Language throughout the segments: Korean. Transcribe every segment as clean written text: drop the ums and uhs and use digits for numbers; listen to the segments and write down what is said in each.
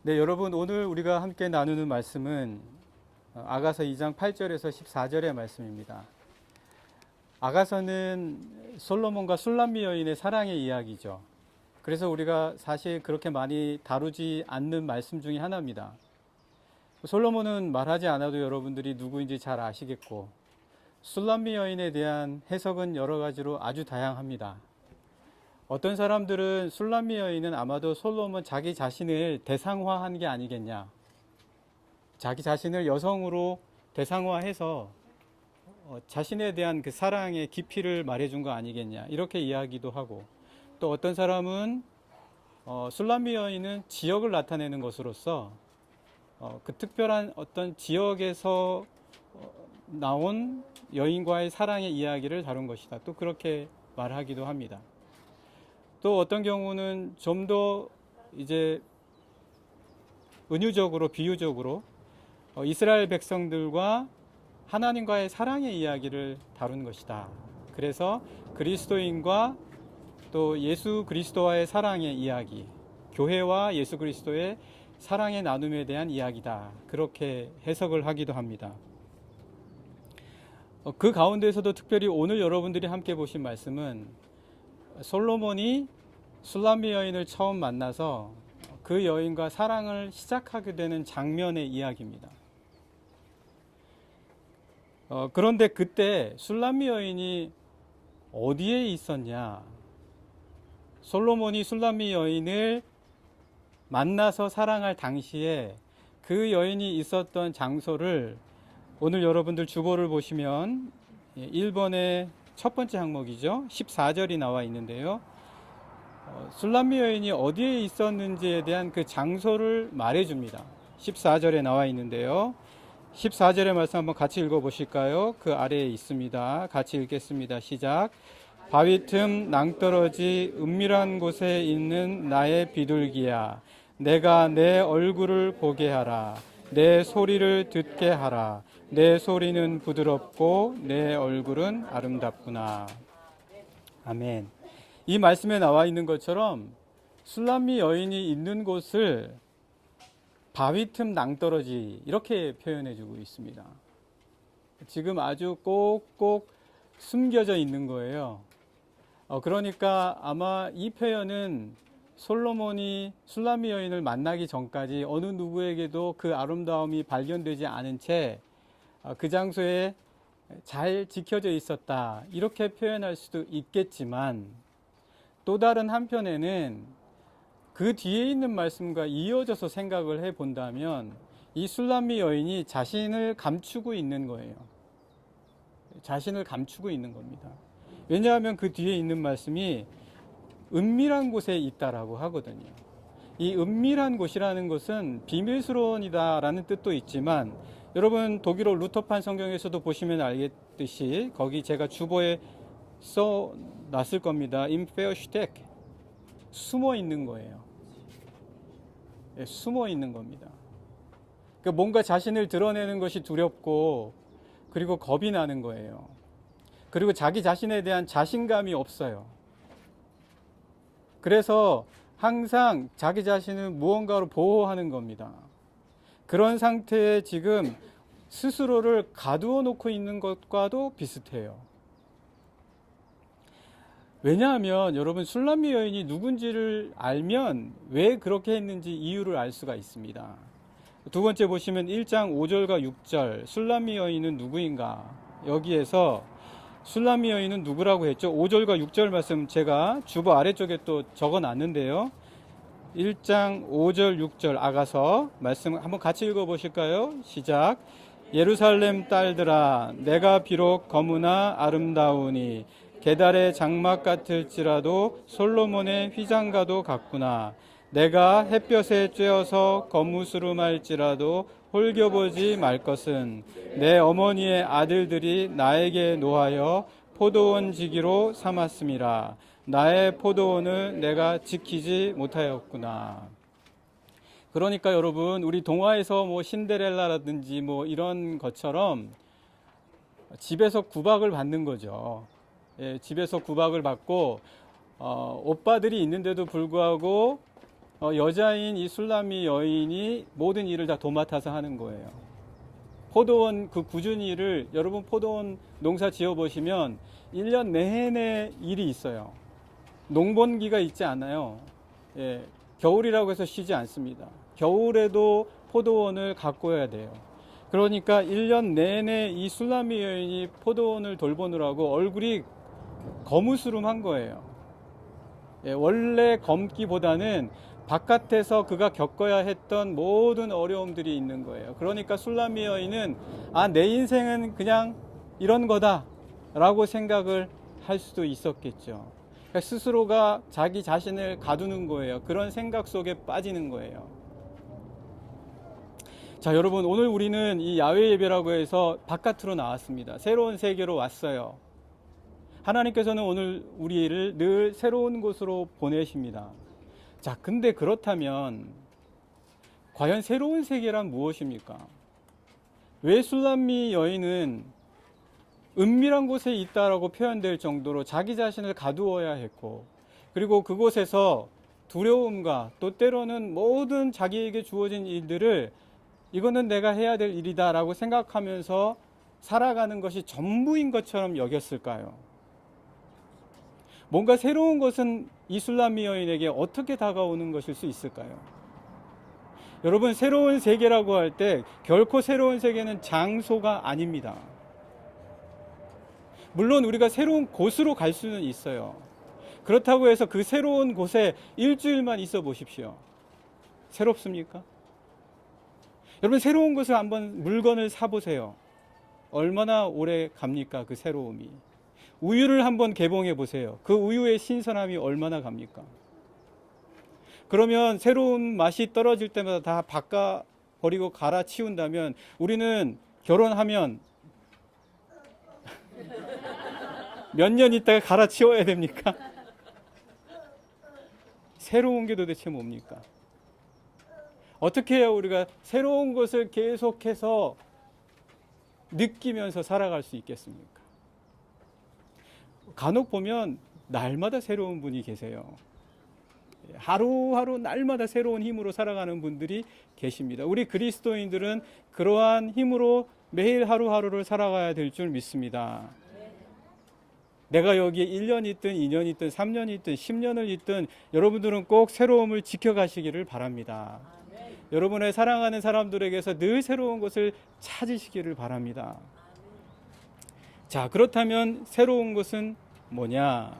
네, 여러분 오늘 우리가 함께 나누는 말씀은 아가서 2장 8절에서 14절의 말씀입니다. 아가서는 솔로몬과 술람미 여인의 사랑의 이야기죠. 그래서 우리가 사실 그렇게 많이 다루지 않는 말씀 중에 하나입니다. 솔로몬은 말하지 않아도 여러분들이 누구인지 잘 아시겠고, 술람미 여인에 대한 해석은 여러 가지로 아주 다양합니다. 어떤 사람들은 술람미 여인은 아마도 솔로몬 자기 자신을 대상화한 게 아니겠냐, 자기 자신을 여성으로 대상화해서 자신에 대한 그 사랑의 깊이를 말해준 거 아니겠냐, 이렇게 이야기도 하고, 또 어떤 사람은 술람미 여인은 지역을 나타내는 것으로서 그 특별한 어떤 지역에서 나온 여인과의 사랑의 이야기를 다룬 것이다, 또 그렇게 말하기도 합니다. 또 어떤 경우는 좀 더 이제 은유적으로, 비유적으로 이스라엘 백성들과 하나님과의 사랑의 이야기를 다룬 것이다. 그래서 그리스도인과 또 예수 그리스도와의 사랑의 이야기, 교회와 예수 그리스도의 사랑의 나눔에 대한 이야기다, 그렇게 해석을 하기도 합니다. 그 가운데에서도 특별히 오늘 여러분들이 함께 보신 말씀은 솔로몬이 술람미 여인을 처음 만나서 그 여인과 사랑을 시작하게 되는 장면의 이야기입니다. 그런데 그때 술람미 여인이 어디에 있었냐? 솔로몬이 술람미 여인을 만나서 사랑할 당시에 그 여인이 있었던 장소를 오늘 여러분들 주보를 보시면 1번의 첫 번째 항목이죠. 14절이 나와 있는데요. 술람미 여인이 어디에 있었는지에 대한 그 장소를 말해줍니다. 14절에 나와 있는데요. 14절의 말씀 한번 같이 읽어보실까요? 그 아래에 있습니다. 같이 읽겠습니다. 시작. 바위 틈 낭떠러지 은밀한 곳에 있는 나의 비둘기야, 내가 내 얼굴을 보게 하라. 내 소리를 듣게 하라. 내 소리는 부드럽고 내 얼굴은 아름답구나. 아멘. 이 말씀에 나와 있는 것처럼 술람미 여인이 있는 곳을 바위 틈 낭떠러지, 이렇게 표현해 주고 있습니다. 지금 아주 꼭꼭 숨겨져 있는 거예요. 그러니까 아마 이 표현은 솔로몬이 술람미 여인을 만나기 전까지 어느 누구에게도 그 아름다움이 발견되지 않은 채 그 장소에 잘 지켜져 있었다, 이렇게 표현할 수도 있겠지만, 또 다른 한편에는 그 뒤에 있는 말씀과 이어져서 생각을 해 본다면 이 술람미 여인이 자신을 감추고 있는 거예요. 자신을 감추고 있는 겁니다. 왜냐하면 그 뒤에 있는 말씀이 은밀한 곳에 있다라고 하거든요. 이 은밀한 곳이라는 것은 비밀스러운이다라는 뜻도 있지만, 여러분 독일어 루터판 성경에서도 보시면 알겠듯이 거기 제가 주보에 써놨을 겁니다. Im Versteck, 숨어 있는 거예요. 숨어 있는 겁니다. 그러니까 뭔가 자신을 드러내는 것이 두렵고, 그리고 겁이 나는 거예요. 그리고 자기 자신에 대한 자신감이 없어요. 그래서 항상 자기 자신을 무언가로 보호하는 겁니다. 그런 상태에 지금 스스로를 가두어 놓고 있는 것과도 비슷해요. 왜냐하면 여러분, 술람미 여인이 누군지를 알면 왜 그렇게 했는지 이유를 알 수가 있습니다. 두 번째 보시면 1장 5절과 6절, 술람미 여인은 누구인가? 여기에서 술람미 여인은 누구라고 했죠? 5절과 6절 말씀 제가 주보 아래쪽에 또 적어놨는데요. 1장 5절 6절 아가서 말씀 한번 같이 읽어보실까요? 시작. 예루살렘 딸들아, 내가 비록 거무나 아름다우니 게달의 장막 같을지라도 솔로몬의 휘장과도 같구나. 내가 햇볕에 쬐어서 거무스름할지라도 홀겨보지 말 것은 내 어머니의 아들들이 나에게 노하여 포도원 지기로 삼았음이라. 나의 포도원을 내가 지키지 못하였구나. 그러니까 여러분, 우리 동화에서 뭐 신데렐라라든지 뭐 이런 것처럼 집에서 구박을 받는 거죠. 집에서 구박을 받고 오빠들이 있는데도 불구하고 여자인 이 술람미 여인이 모든 일을 다 도맡아서 하는 거예요. 포도원 그 굳은 일을, 여러분 포도원 농사 지어보시면 1년 내내 일이 있어요. 농번기가 있지 않아요. 예, 겨울이라고 해서 쉬지 않습니다. 겨울에도 포도원을 가꿔야 돼요. 그러니까 1년 내내 이 술람미 여인이 포도원을 돌보느라고 얼굴이 거무스름한 거예요. 예, 원래 검기보다는 바깥에서 그가 겪어야 했던 모든 어려움들이 있는 거예요. 그러니까 술람미 여인은 내 인생은 그냥 이런 거다 라고 생각을 할 수도 있었겠죠. 그러니까 스스로가 자기 자신을 가두는 거예요. 그런 생각 속에 빠지는 거예요. 자, 여러분, 오늘 우리는 이 야외 예배라고 해서 바깥으로 나왔습니다. 새로운 세계로 왔어요. 하나님께서는 오늘 우리를 늘 새로운 곳으로 보내십니다. 자, 근데 그렇다면 과연 새로운 세계란 무엇입니까? 왜 술람미 여인은 은밀한 곳에 있다라고 표현될 정도로 자기 자신을 가두어야 했고, 그리고 그곳에서 두려움과 또 때로는 모든 자기에게 주어진 일들을 이거는 내가 해야 될 일이다 라고 생각하면서 살아가는 것이 전부인 것처럼 여겼을까요? 뭔가 새로운 것은 이 술람미 여인에게 어떻게 다가오는 것일 수 있을까요? 여러분, 새로운 세계라고 할 때 결코 새로운 세계는 장소가 아닙니다. 물론 우리가 새로운 곳으로 갈 수는 있어요. 그렇다고 해서 그 새로운 곳에 일주일만 있어 보십시오. 새롭습니까? 여러분, 새로운 곳을 한번 물건을 사보세요. 얼마나 오래 갑니까? 그 새로움이. 우유를 한번 개봉해 보세요. 그 우유의 신선함이 얼마나 갑니까? 그러면 새로운 맛이 떨어질 때마다 다 바꿔버리고 갈아치운다면 우리는 결혼하면 몇 년 있다가 갈아치워야 됩니까? 새로운 게 도대체 뭡니까? 어떻게 해야 우리가 새로운 것을 계속해서 느끼면서 살아갈 수 있겠습니까? 간혹 보면 날마다 새로운 분이 계세요. 하루하루 날마다 새로운 힘으로 살아가는 분들이 계십니다. 우리 그리스도인들은 그러한 힘으로 매일 하루하루를 살아가야 될 줄 믿습니다. 내가 여기에 1년 있든 2년 있든 3년 있든 10년을 있든 여러분들은 꼭 새로움을 지켜가시기를 바랍니다. 여러분의 사랑하는 사람들에게서 늘 새로운 것을 찾으시기를 바랍니다. 자, 그렇다면 새로운 것은 뭐냐?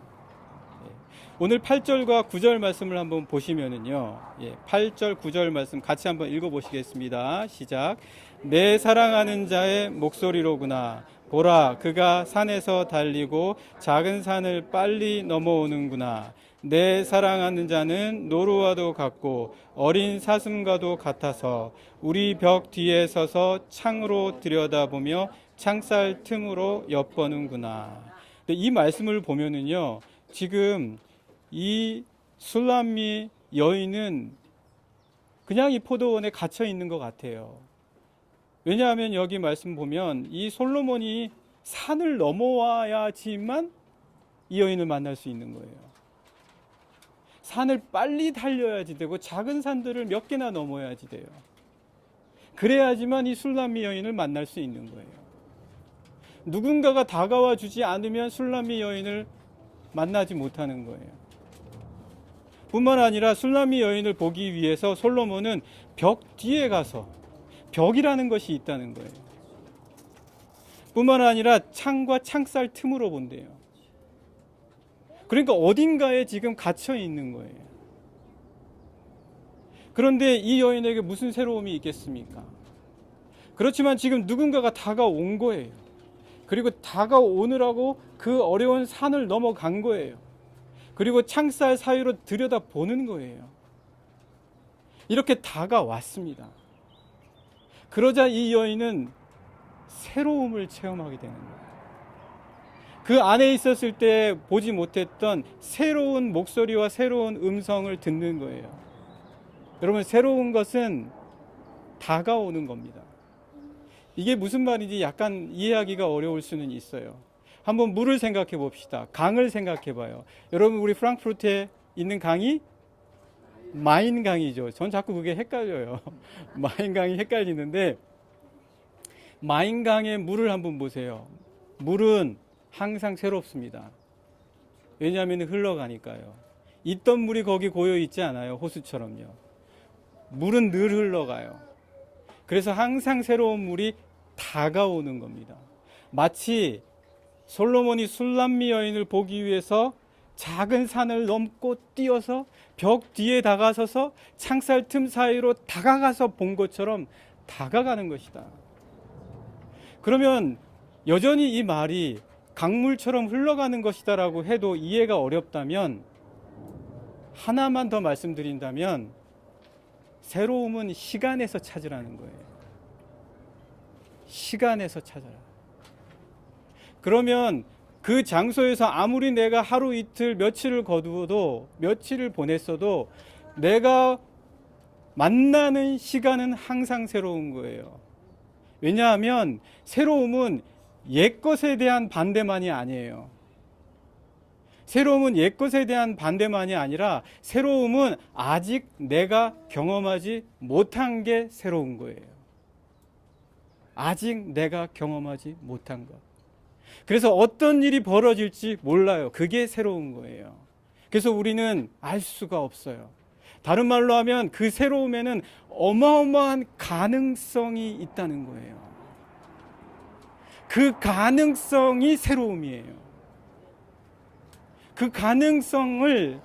오늘 8절과 9절 말씀을 한번 보시면은요. 8절, 9절 말씀 같이 한번 읽어보시겠습니다. 시작. 내 사랑하는 자의 목소리로구나. 보라, 그가 산에서 달리고 작은 산을 빨리 넘어오는구나. 내 사랑하는 자는 노루와도 같고 어린 사슴과도 같아서 우리 벽 뒤에 서서 창으로 들여다보며 창살 틈으로 엿보는구나. 이 말씀을 보면은요, 지금 이 술람미 여인은 그냥 이 포도원에 갇혀 있는 것 같아요. 왜냐하면 여기 말씀 보면 이 솔로몬이 산을 넘어와야지만 이 여인을 만날 수 있는 거예요. 산을 빨리 달려야지 되고 작은 산들을 몇 개나 넘어야지 돼요. 그래야지만 이 술람미 여인을 만날 수 있는 거예요. 누군가가 다가와 주지 않으면 술람미 여인을 만나지 못하는 거예요. 뿐만 아니라 술람미 여인을 보기 위해서 솔로몬은 벽 뒤에 가서, 벽이라는 것이 있다는 거예요. 뿐만 아니라 창과 창살 틈으로 본대요. 그러니까 어딘가에 지금 갇혀 있는 거예요. 그런데 이 여인에게 무슨 새로움이 있겠습니까? 그렇지만 지금 누군가가 다가온 거예요. 그리고 다가오느라고 그 어려운 산을 넘어간 거예요. 그리고 창살 사이로 들여다 보는 거예요. 이렇게 다가왔습니다. 그러자 이 여인은 새로움을 체험하게 되는 거예요. 그 안에 있었을 때 보지 못했던 새로운 목소리와 새로운 음성을 듣는 거예요. 여러분, 새로운 것은 다가오는 겁니다. 이게 무슨 말인지 약간 이해하기가 어려울 수는 있어요. 한번 물을 생각해 봅시다. 강을 생각해 봐요. 여러분, 우리 프랑크푸르트에 있는 강이 마인강이죠. 전 자꾸 그게 헷갈려요. 마인강이 헷갈리는데, 마인강의 물을 한번 보세요. 물은 항상 새롭습니다. 왜냐하면 흘러가니까요. 있던 물이 거기 고여 있지 않아요. 호수처럼요. 물은 늘 흘러가요. 그래서 항상 새로운 물이 다가오는 겁니다. 마치 솔로몬이 술람미 여인을 보기 위해서 작은 산을 넘고 뛰어서 벽 뒤에 다가서서 창살 틈 사이로 다가가서 본 것처럼 다가가는 것이다. 그러면 여전히 이 말이 강물처럼 흘러가는 것이다라고 해도 이해가 어렵다면, 하나만 더 말씀드린다면 새로움은 시간에서 찾으라는 거예요. 시간에서 찾아라. 그러면 그 장소에서 아무리 내가 하루 이틀 며칠을 거두어도, 며칠을 보냈어도 내가 만나는 시간은 항상 새로운 거예요. 왜냐하면 새로움은 옛것에 대한 반대만이 아니에요. 새로움은 옛것에 대한 반대만이 아니라 새로움은 아직 내가 경험하지 못한 게 새로운 거예요. 아직 내가 경험하지 못한 것. 그래서 어떤 일이 벌어질지 몰라요. 그게 새로운 거예요. 그래서 우리는 알 수가 없어요. 다른 말로 하면 그 새로움에는 어마어마한 가능성이 있다는 거예요. 그 가능성이 새로움이에요. 그 가능성을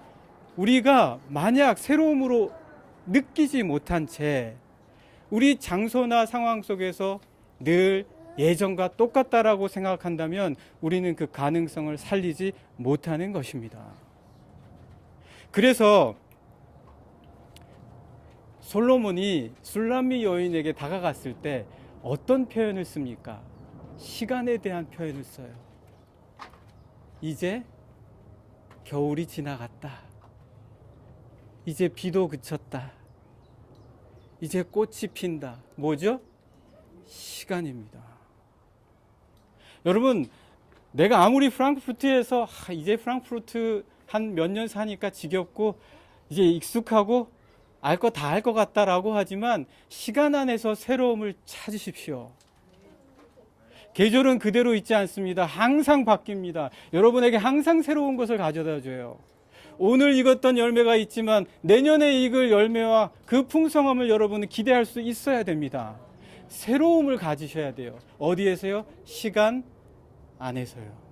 우리가 만약 새로움으로 느끼지 못한 채 우리 장소나 상황 속에서 늘 예전과 똑같다라고 생각한다면 우리는 그 가능성을 살리지 못하는 것입니다. 그래서 솔로몬이 술람미 여인에게 다가갔을 때 어떤 표현을 씁니까? 시간에 대한 표현을 써요. 이제 겨울이 지나갔다. 이제 비도 그쳤다. 이제 꽃이 핀다. 뭐죠? 시간입니다. 여러분, 내가 아무리 프랑크푸르트에서 이제 프랑크푸르트 한 몇 년 사니까 지겹고 이제 익숙하고 알 거 다 알 것 같다라고 하지만 시간 안에서 새로움을 찾으십시오. 계절은 그대로 있지 않습니다. 항상 바뀝니다. 여러분에게 항상 새로운 것을 가져다 줘요. 오늘 익었던 열매가 있지만 내년에 익을 열매와 그 풍성함을 여러분은 기대할 수 있어야 됩니다. 새로움을 가지셔야 돼요. 어디에서요? 시간 안에서요.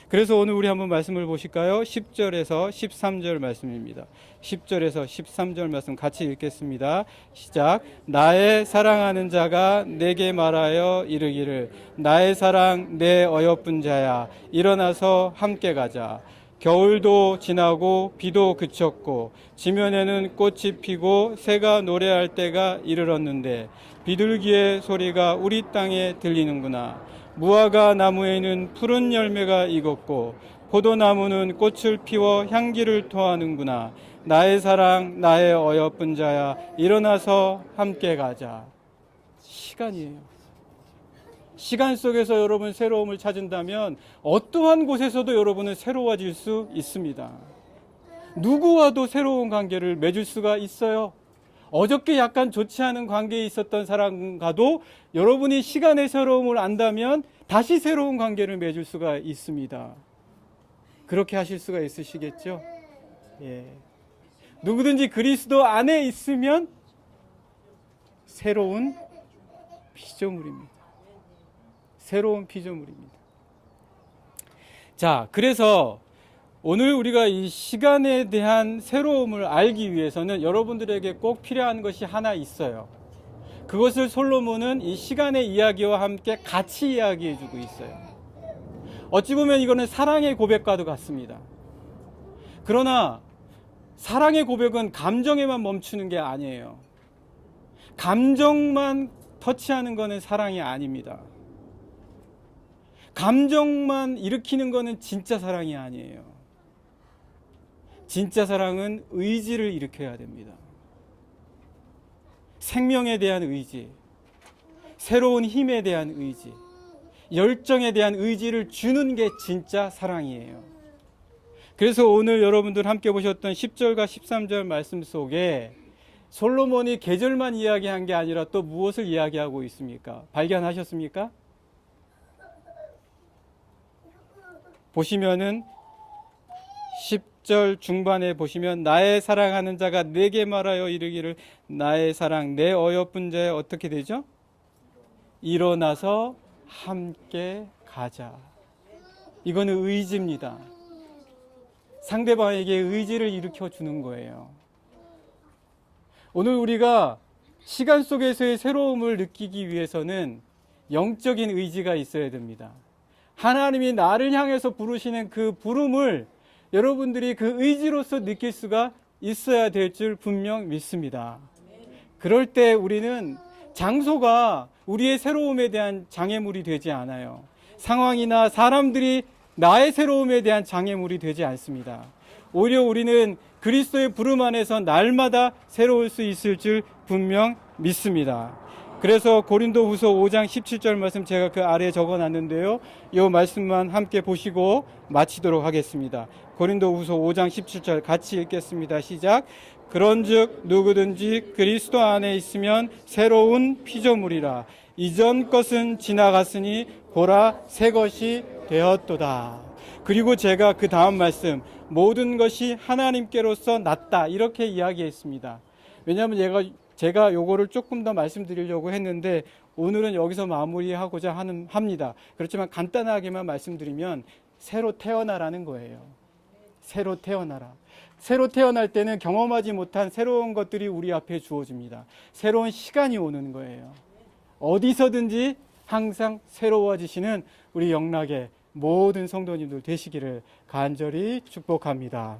그래서 오늘 우리 한번 말씀을 보실까요? 10절에서 13절 말씀입니다. 10절에서 13절 말씀 같이 읽겠습니다. 시작. 나의 사랑하는 자가 내게 말하여 이르기를 나의 사랑 내 어여쁜 자야 일어나서 함께 가자. 겨울도 지나고 비도 그쳤고 지면에는 꽃이 피고 새가 노래할 때가 이르렀는데 비둘기의 소리가 우리 땅에 들리는구나. 무화과 나무에는 푸른 열매가 익었고 포도나무는 꽃을 피워 향기를 토하는구나. 나의 사랑 나의 어여쁜 자야 일어나서 함께 가자. 시간이에요. 시간 속에서 여러분 새로움을 찾은다면 어떠한 곳에서도 여러분은 새로워질 수 있습니다. 누구와도 새로운 관계를 맺을 수가 있어요. 어저께 약간 좋지 않은 관계에 있었던 사람과도 여러분이 시간의 새로움을 안다면 다시 새로운 관계를 맺을 수가 있습니다. 그렇게 하실 수가 있으시겠죠? 예. 누구든지 그리스도 안에 있으면 새로운 피조물입니다. 새로운 피조물입니다. 자, 그래서 오늘 우리가 이 시간에 대한 새로움을 알기 위해서는 여러분들에게 꼭 필요한 것이 하나 있어요. 그것을 솔로몬은 이 시간의 이야기와 함께 같이 이야기해 주고 있어요. 어찌 보면 이거는 사랑의 고백과도 같습니다. 그러나 사랑의 고백은 감정에만 멈추는 게 아니에요. 감정만 터치하는 것은 사랑이 아닙니다. 감정만 일으키는 것은 진짜 사랑이 아니에요. 진짜 사랑은 의지를 일으켜야 됩니다. 생명에 대한 의지, 새로운 힘에 대한 의지, 열정에 대한 의지를 주는 게 진짜 사랑이에요. 그래서 오늘 여러분들 함께 보셨던 10절과 13절 말씀 속에 솔로몬이 계절만 이야기한 게 아니라 또 무엇을 이야기하고 있습니까? 발견하셨습니까? 보시면은 10절 중반에 보시면 나의 사랑하는 자가 내게 말하여 이르기를 나의 사랑 내 어여쁜 자에 어떻게 되죠? 일어나서 함께 가자. 이거는 의지입니다. 상대방에게 의지를 일으켜 주는 거예요. 오늘 우리가 시간 속에서의 새로움을 느끼기 위해서는 영적인 의지가 있어야 됩니다. 하나님이 나를 향해서 부르시는 그 부름을 여러분들이 그 의지로서 느낄 수가 있어야 될 줄 분명 믿습니다. 그럴 때 우리는 장소가 우리의 새로움에 대한 장애물이 되지 않아요. 상황이나 사람들이 나의 새로움에 대한 장애물이 되지 않습니다. 오히려 우리는 그리스도의 부름 안에서 날마다 새로울 수 있을 줄 분명 믿습니다. 그래서 고린도후서 5장 17절 말씀 제가 그 아래에 적어놨는데요. 이 말씀만 함께 보시고 마치도록 하겠습니다. 고린도후서 5장 17절 같이 읽겠습니다. 시작. 그런즉 누구든지 그리스도 안에 있으면 새로운 피조물이라. 이전 것은 지나갔으니 보라 새 것이 되었도다. 그리고 제가 그 다음 말씀 모든 것이 하나님께로서 낫다 이렇게 이야기했습니다. 왜냐하면 제가 요거를 조금 더 말씀드리려고 했는데 오늘은 여기서 마무리하고자 합니다. 그렇지만 간단하게만 말씀드리면 새로 태어나라는 거예요. 새로 태어나라. 새로 태어날 때는 경험하지 못한 새로운 것들이 우리 앞에 주어집니다. 새로운 시간이 오는 거예요. 어디서든지 항상 새로워지시는 우리 영락의 모든 성도님들 되시기를 간절히 축복합니다.